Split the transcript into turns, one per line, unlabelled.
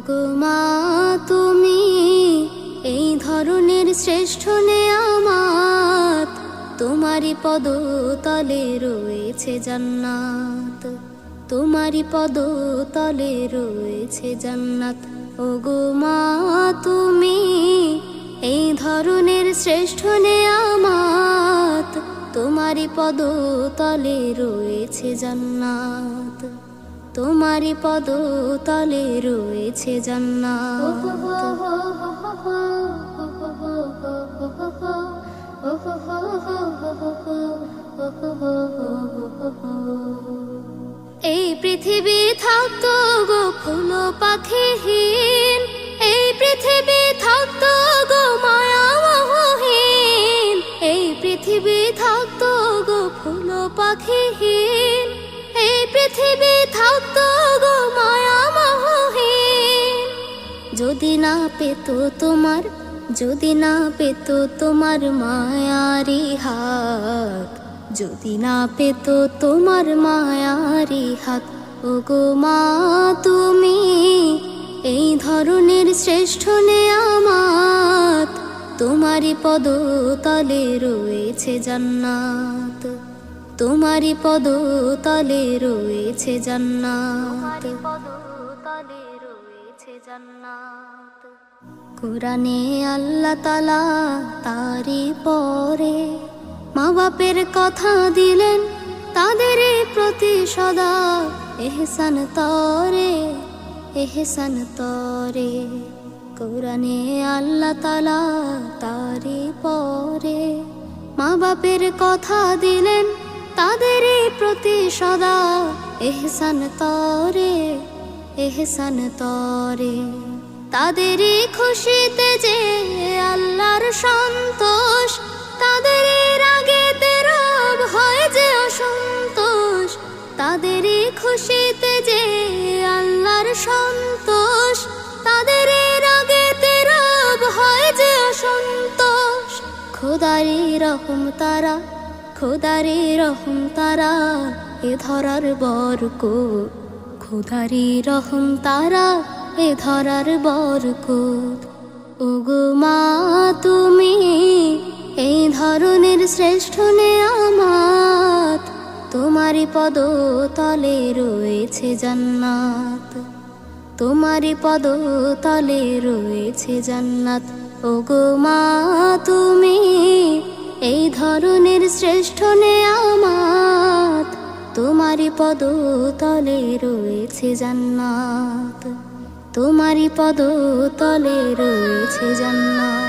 ওগো মা তুমি এই ধরনের শ্রেষ্ঠ নেয়ামত, তোমারই পদতলে রয়েছে জান্নাত, তোমারই পদতলে রয়েছে জান্নাত। ওগো মা তুমি এই ধরনের শ্রেষ্ঠ নেয়ামত, তোমারই পদতলে রয়েছে জান্নাত, তোমারই পদতলে রয়েছে জান্নাত। এই পৃথিবী থাকতো গো ফুল পাখিহীন, এই পৃথিবী থাকতো গো মায়া মোহহীন, এই পৃথিবী থাকতো গো ফুল পাখিহীন, এই পৃথিবী থাকতো গো মায়া মোহহীন। যদি না পেতো তোমার, যদি না পেতো তোমার মায়ারি হাত, যদি না পেতো তোমার মায়ারি হাত। ওগো মা তুমি এই ধরনের শ্রেষ্ঠ নেয়ামত, তোমারই পদতলে রয়েছে জান্নাত, তোমারই পদতলে রয়েছে জান্নাত, পদতলে রয়েছে জান্নাত। কোরআনে আল্লাহ তাআলা তারই পরে মা বাপের কথা দিলেন, তাদের প্রতি সদা এহসান তরে, এহসান তরে। কোরআনে আল্লাহ তাআলা তারই পরে মা বাপের কথা দিলেন, তাদের প্রতি সদা এহসান তরে, এহসান তরে। তাদের খুশিতে যে আল্লাহর সন্তোষ, তাদের রাগেতে রব হয় যে অসন্তোষ, তাদের খুশিতে যে আল্লাহর সন্তোষ, তাদের রাগেতে রব হয় যে অসন্তোষ। খোদারি রহম তারা, খোদারি রহম তারা এ ধরার বরকত, খোদারি রহম তারা এ ধরার বরকত। ওগো মা তুমি এই ধরনের শ্রেষ্ঠ নেয়ামত, তোমারই পদতলে রয়েছে জান্নাত, তোমারই পদতলে রয়েছে জান্নাত। ওগো মা তুমি এই ধরনের শ্রেষ্ঠ নেয়ামত, তোমারই পদতলে রয়েছে জান্নাত, তোমারই পদতলে রয়েছে জান্নাত।